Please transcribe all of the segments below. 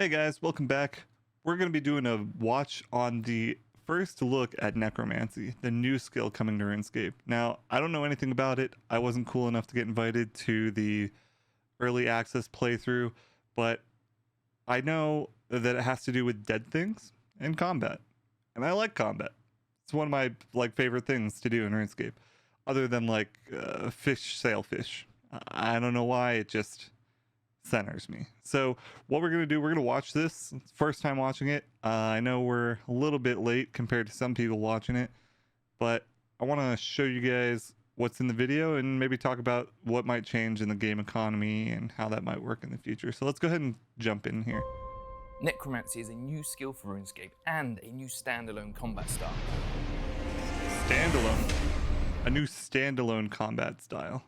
Hey guys, welcome back. We're going to be doing a watch on the first look at Necromancy, the new skill coming to Runescape. Now, I don't know anything about it. I wasn't cool enough to get invited to the early access playthrough, but I know that it has to do with dead things and combat. And I like combat. It's one of my favorite things to do in RuneScape, other than fish sailfish. I don't know why, it just centers me. So what we're going to do, we're going to watch this. It's first time watching it. I know we're a little bit late compared to some people watching it, but I want to show you guys what's in the video and maybe talk about what might change in the game economy and how that might work in the future. So let's go ahead and jump in here. Necromancy is a new skill for RuneScape and a new standalone combat style. Standalone. A new standalone combat style.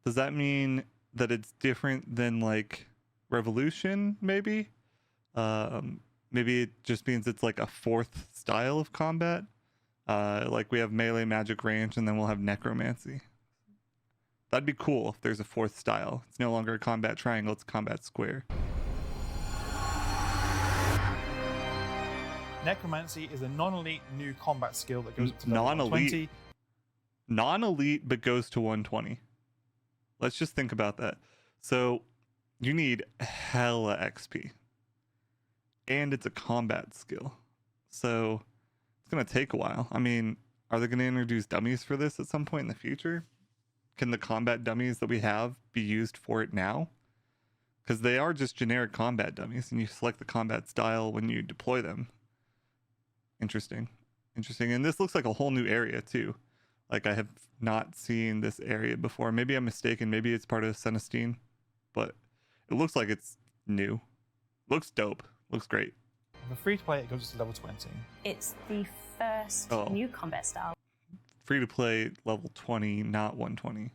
Does that mean that it's different than Revolution, maybe? Maybe it just means it's like a fourth style of combat. We have melee, magic, range, and then we'll have necromancy. That'd be cool if there's a fourth style. It's no longer a combat triangle, it's a combat square. Necromancy is a non-elite new combat skill that goes up to level Non-elite. 120. Non-elite, but goes to 120. Let's just think about that. So you need hella XP. And it's a combat skill. So it's going to take a while. I mean, are they going to introduce dummies for this at some point in the future? Can the combat dummies that we have be used for it now? Because they are just generic combat dummies, and you select the combat style when you deploy them. Interesting. And this looks like a whole new area, too. I have not seen this area before. Maybe I'm mistaken. Maybe it's part of Cenestine. But it looks like it's new. Looks dope. Looks great. For free to play, it goes to level 20. It's the first new combat style. Free to play level 20, not 120.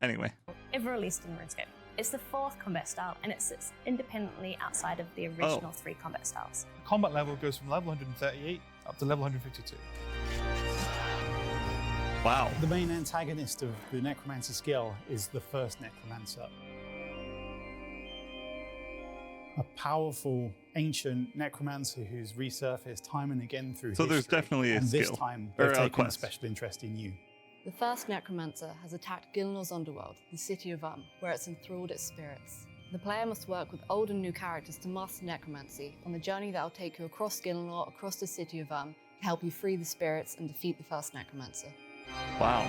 Anyway. Ever released in RuneScape. It's the fourth combat style, and it sits independently outside of the original three combat styles. The combat level goes from level 138 up to level 152. Wow. The main antagonist of the Necromancy skill is the first Necromancer. A powerful, ancient Necromancer who's resurfaced time and again through history. So there's definitely a and skill. this time, they've Or a taken a quest. special interest in you. The first Necromancer has attacked Gilnor's underworld, the city of where it's enthralled its spirits. The player must work with old and new characters to master Necromancy on the journey that will take you across Gilnor, across the city of to help you free the spirits and defeat the first Necromancer. Wow.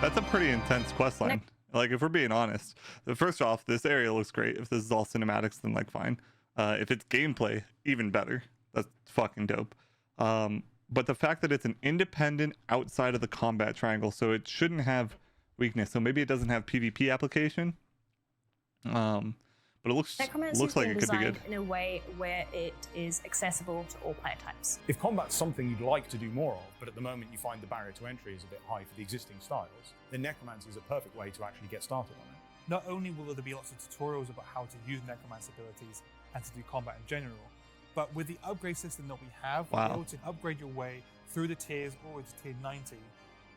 That's a pretty intense questline. If we're being honest. First off, this area looks great. If this is all cinematics, then fine. If it's gameplay, even better. That's fucking dope. But the fact that it's an independent outside of the combat triangle, so it shouldn't have weakness. So maybe it doesn't have PvP application. But it looks like it could be good. In a way where it is accessible to all player types. If combat's something you'd like to do more of, but at the moment you find the barrier to entry is a bit high for the existing styles, then Necromancy is a perfect way to actually get started on it. Not only will there be lots of tutorials about how to use Necromancy abilities and to do combat in general, but with the upgrade system that we have, we're able to upgrade your way through the tiers all the way to tier 90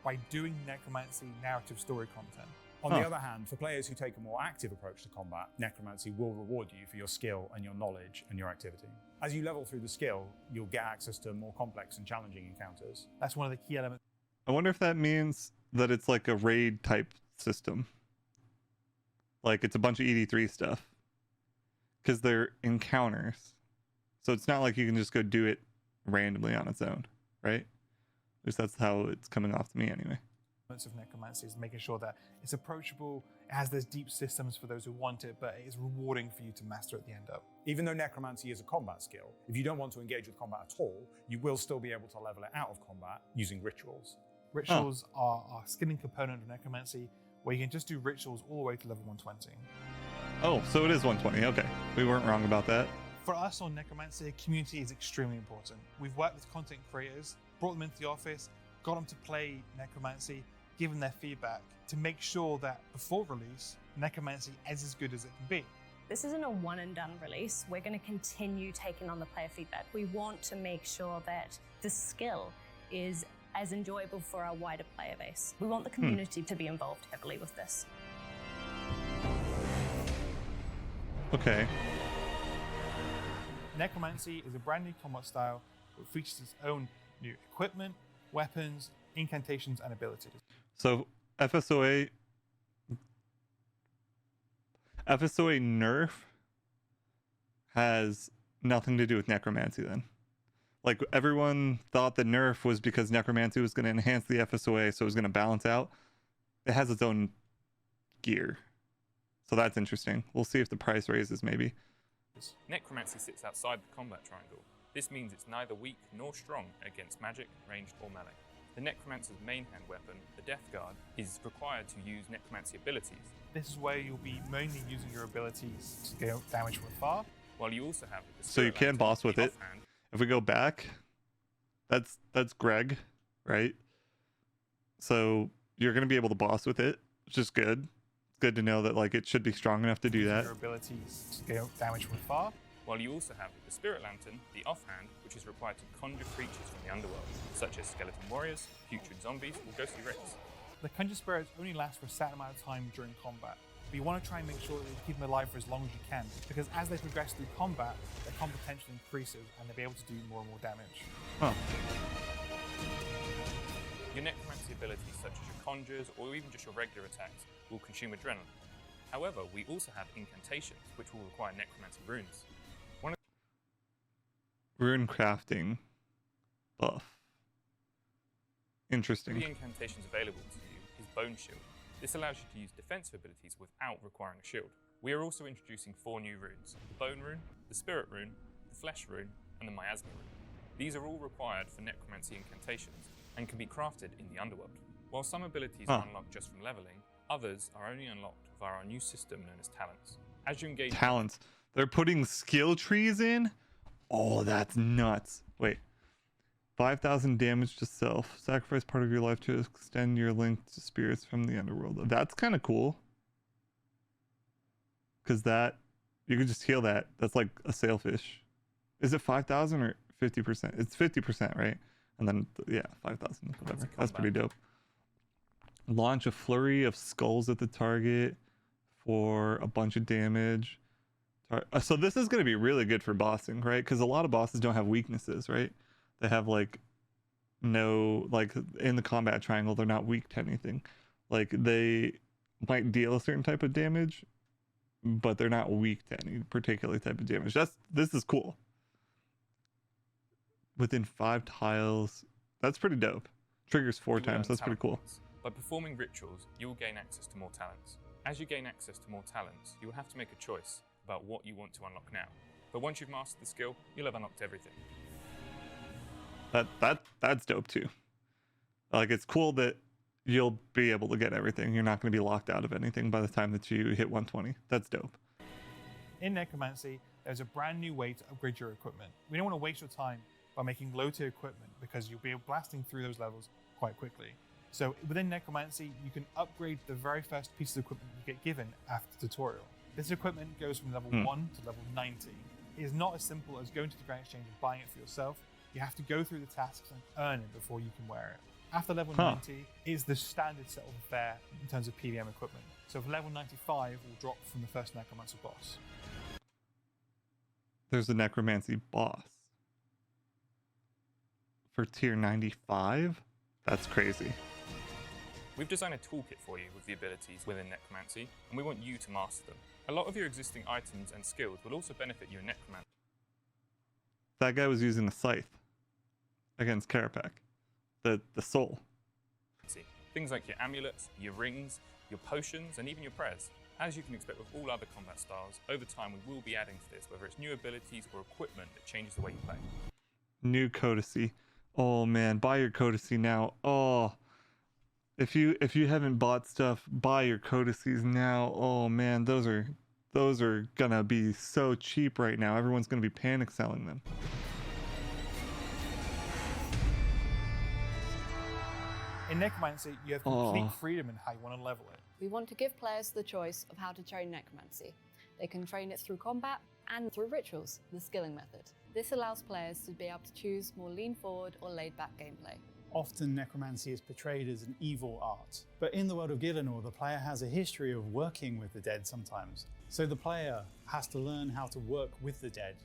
by doing Necromancy narrative story content. On the other hand, for players who take a more active approach to combat, Necromancy will reward you for your skill and your knowledge and your activity. As you level through the skill, you'll get access to more complex and challenging encounters. That's one of the key elements. I wonder if that means that it's like a raid type system. It's a bunch of ED3 stuff. Because they're encounters. So it's not like you can just go do it randomly on its own, right? At least that's how it's coming off to me anyway. Of Necromancy is making sure that it's approachable, it has those deep systems for those who want it, but it is rewarding for you to master at the end up. Even though Necromancy is a combat skill, if you don't want to engage with combat at all, you will still be able to level it out of combat using rituals. Rituals are a skilling component of Necromancy, where you can just do rituals all the way to level 120. Oh, so it is 120. Okay. We weren't wrong about that. For us on Necromancy, community is extremely important. We've worked with content creators, brought them into the office, got them to play Necromancy, given their feedback to make sure that before release, Necromancy is as good as it can be. This isn't a one and done release. We're going to continue taking on the player feedback. We want to make sure that the skill is as enjoyable for our wider player base. We want the community to be involved heavily with this. Okay. Necromancy is a brand new combat style that features its own new equipment, weapons, incantations, and abilities. So FSOA nerf has nothing to do with Necromancy then. Like, everyone thought the nerf was because Necromancy was going to enhance the FSOA, so it was going to balance out. It has its own gear. So that's interesting. We'll see if the price raises, maybe. Necromancy sits outside the combat triangle. This means it's neither weak nor strong against magic, ranged, or melee. The Necromancer's main hand weapon, the Death Guard, is required to use Necromancy abilities. This is where you'll be mainly using your abilities to scale damage from afar. While you also have the So you can boss with it. If we go back, that's Greg, right? So you're going to be able to boss with it, which is good. It's good to know that, like, it should be strong enough to do that. Your abilities to scale damage from afar. While you also have the Spirit Lantern, the offhand, which is required to conjure creatures from the underworld, such as skeleton warriors, putrid zombies, or ghostly wraiths. The conjure spirits only last for a certain amount of time during combat, but you want to try and make sure that you keep them alive for as long as you can, because as they progress through combat, their comp potential increases and they'll be able to do more and more damage. Huh. Your necromancy abilities, such as your conjures or even just your regular attacks, will consume adrenaline. However, we also have incantations, which will require necromancy runes. Rune crafting buff. Interesting. The incantations available to you is Bone Shield. This allows you to use defensive abilities without requiring a shield. We are also introducing 4 new runes: the Bone Rune, the Spirit Rune, the Flesh Rune, and the Miasma Rune. These are all required for necromancy incantations and can be crafted in the underworld. While some abilities are unlocked just from leveling, others are only unlocked via our new system known as talents. As you engage talents, they're putting skill trees in? Oh, that's nuts. Wait. 5,000 damage to self. Sacrifice part of your life to extend your link to spirits from the underworld. That's kind of cool. Because that, you can just heal that. That's like a sailfish. Is it 5,000 or 50%? It's 50%, right? And then, yeah, 5,000, whatever. That's pretty dope. Launch a flurry of skulls at the target for a bunch of damage. So this is going to be really good for bossing, right? Because a lot of bosses don't have weaknesses, right? They have, like, no, like, in the combat triangle, they're not weak to anything. Like, they might deal a certain type of damage, but they're not weak to any particular type of damage. This is cool. Within 5 tiles, that's pretty dope. Triggers 4 times, that's pretty cool. By performing rituals, you will gain access to more talents. As you gain access to more talents, you will have to make a choice about what you want to unlock now. But once you've mastered the skill, you'll have unlocked everything. That's dope too. Like, it's cool that you'll be able to get everything. You're not going to be locked out of anything by the time that you hit 120. That's dope. In Necromancy, there's a brand new way to upgrade your equipment. We don't want to waste your time by making low-tier equipment because you'll be blasting through those levels quite quickly. So within Necromancy, you can upgrade the very first piece of equipment you get given after the tutorial. This equipment goes from level 1 to level 90. It is not as simple as going to the Grand Exchange and buying it for yourself. You have to go through the tasks and earn it before you can wear it. After level 90 is the standard set of affair in terms of PVM equipment. So for level 95 will drop from the first Necromancer boss. There's a Necromancy boss. For tier 95? That's crazy. We've designed a toolkit for you with the abilities within Necromancy, and we want you to master them. A lot of your existing items and skills will also benefit you in Necromancy. That guy was using a scythe against Carapac, the soul. Things like your amulets, your rings, your potions, and even your prayers. As you can expect with all other combat styles, over time we will be adding to this, whether it's new abilities or equipment that changes the way you play. New Codicy. Oh man, buy your Codicy now. Oh, if you haven't bought stuff, buy your Codices now. Oh man, those are gonna be so cheap right now. Everyone's gonna be panic selling them. In Necromancy, you have complete freedom in how you want to level it. We want to give players the choice of how to train Necromancy. They can train it through combat and through rituals, the skilling method. This allows players to be able to choose more lean forward or laid back gameplay. Often necromancy is portrayed as an evil art, but in the world of Gielinor, the player has a history of working with the dead sometimes. So the player has to learn how to work with the dead.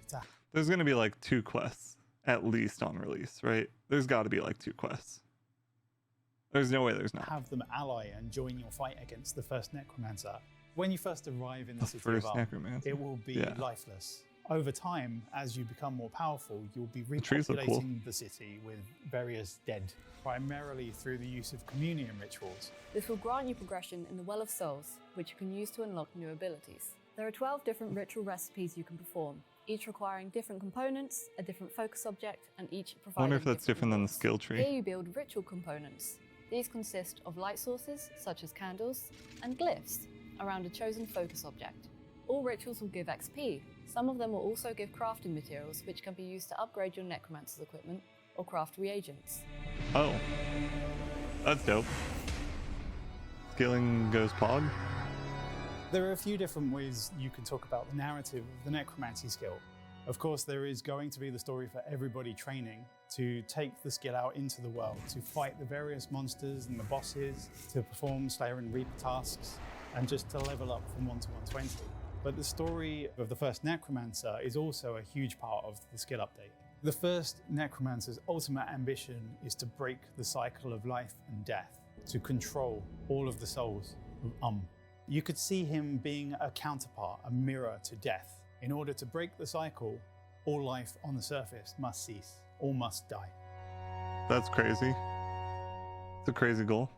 There's going to be like 2 quests at least on release, right? There's got to be like 2 quests. There's no way there's not. Have them ally and join your fight against the first necromancer. When you first arrive in the city first of necromancer. it will be lifeless. Over time, as you become more powerful, you'll be trees look cool. repopulating the city with various dead, primarily through the use of communion rituals. This will grant you progression in the Well of Souls, which you can use to unlock new abilities. There are 12 different ritual recipes you can perform, each requiring different components, a different focus object, and each providing I wonder if that's different than the rewards. skill tree. Here you build ritual components. These consist of light sources, such as candles, and glyphs around a chosen focus object. All rituals will give XP. Some of them will also give crafting materials, which can be used to upgrade your necromancer's equipment or craft reagents. Oh, that's dope. Scaling goes pog. There are a few different ways you can talk about the narrative of the necromancy skill. Of course, there is going to be the story for everybody training to take the skill out into the world, to fight the various monsters and the bosses, to perform Slayer and Reaper tasks, and just to level up from 1 to 120. But the story of the first necromancer is also a huge part of the skill update. The first necromancer's ultimate ambition is to break the cycle of life and death, to control all of the souls of You could see him being a counterpart, a mirror to death. In order to break the cycle, all life on the surface must cease, all must die. That's crazy. It's a crazy goal.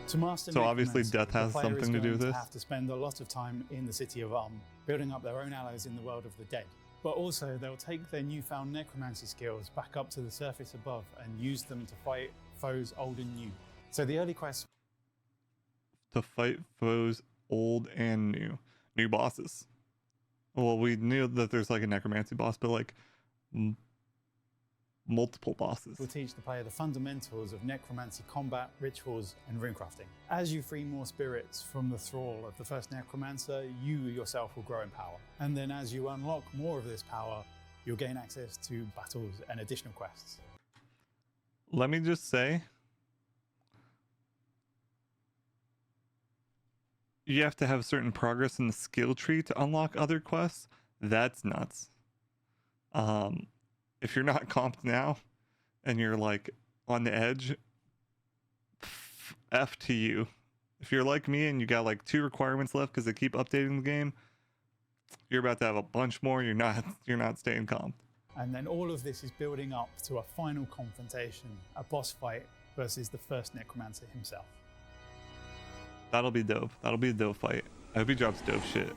To master So obviously necromancy, death has the player something is to do going with this? have to spend a lot of time in the city of building up their own allies in the world of the dead. But also they'll take their newfound necromancy skills back up to the surface above and use them to fight foes old and new. So the early quests To fight foes old and new. New bosses. Well, we knew that there's like a necromancy boss, but like multiple bosses. will teach the player the fundamentals of necromancy combat, rituals, and runecrafting. As you free more spirits from the thrall of the first necromancer, you yourself will grow in power. And then as you unlock more of this power, you'll gain access to battles and additional quests. Let me just say, you have to have certain progress in the skill tree to unlock other quests. That's nuts. If you're not comped now and you're like on the edge, F to you. If you're like me and you got like 2 requirements left because they keep updating the game, you're about to have a bunch more. You're not staying comped. And then all of this is building up to a final confrontation, a boss fight versus the first necromancer himself. That'll be dope. That'll be a dope fight. I hope he drops dope shit.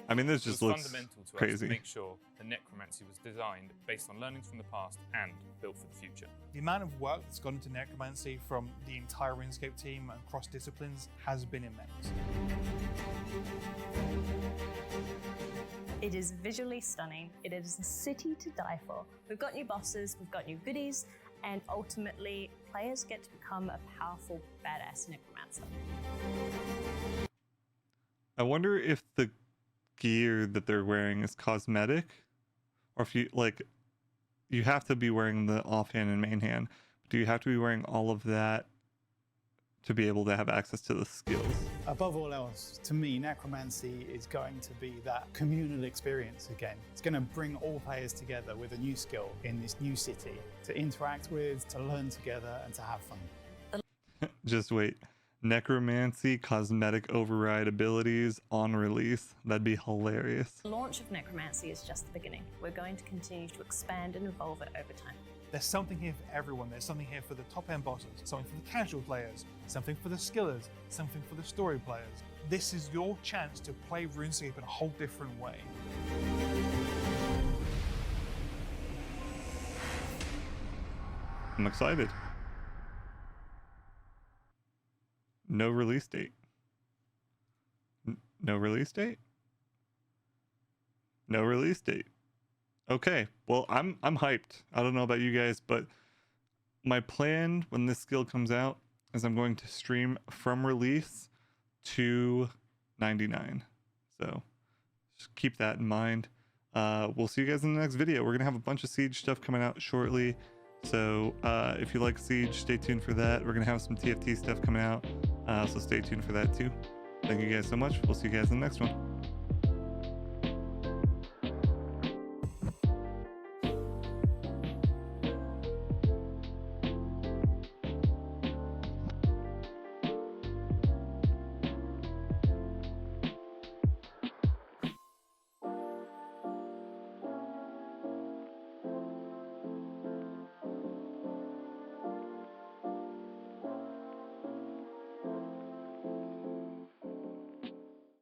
I mean, this just looks fundamental to us crazy. to make sure the necromancy was designed based on learnings from the past and built for the future. The amount of work that's gone into necromancy from the entire Runescape team and cross disciplines has been immense. It is visually stunning. It is a city to die for. We've got new bosses, we've got new goodies, and ultimately, players get to become a powerful, badass necromancer. I wonder if the gear that they're wearing is cosmetic, or if you like, you have to be wearing the offhand and main hand. Do you have to be wearing all of that to be able to have access to the skills? Above all else, to me, necromancy is going to be that communal experience again. It's going to bring all players together with a new skill in this new city to interact with, to learn together, and to have fun. Just wait. Necromancy cosmetic override abilities on release. That'd be hilarious. The launch of necromancy is just the beginning. We're going to continue to expand and evolve it over time. There's something here for everyone. There's something here for the top end bosses, something for the casual players, something for the skillers, something for the story players. This is your chance to play RuneScape in a whole different way. I'm excited. No release date. No release date? No release date. Okay, well, I'm hyped. I don't know about you guys, but my plan when this skill comes out is I'm going to stream from release to 99. So just keep that in mind. we'll see you guys in the next video. We're gonna have a bunch of Siege stuff coming out shortly, so if you like Siege, stay tuned for that. We're gonna have some TFT stuff coming out, so stay tuned for that too. Thank you guys so much. We'll see you guys in the next one.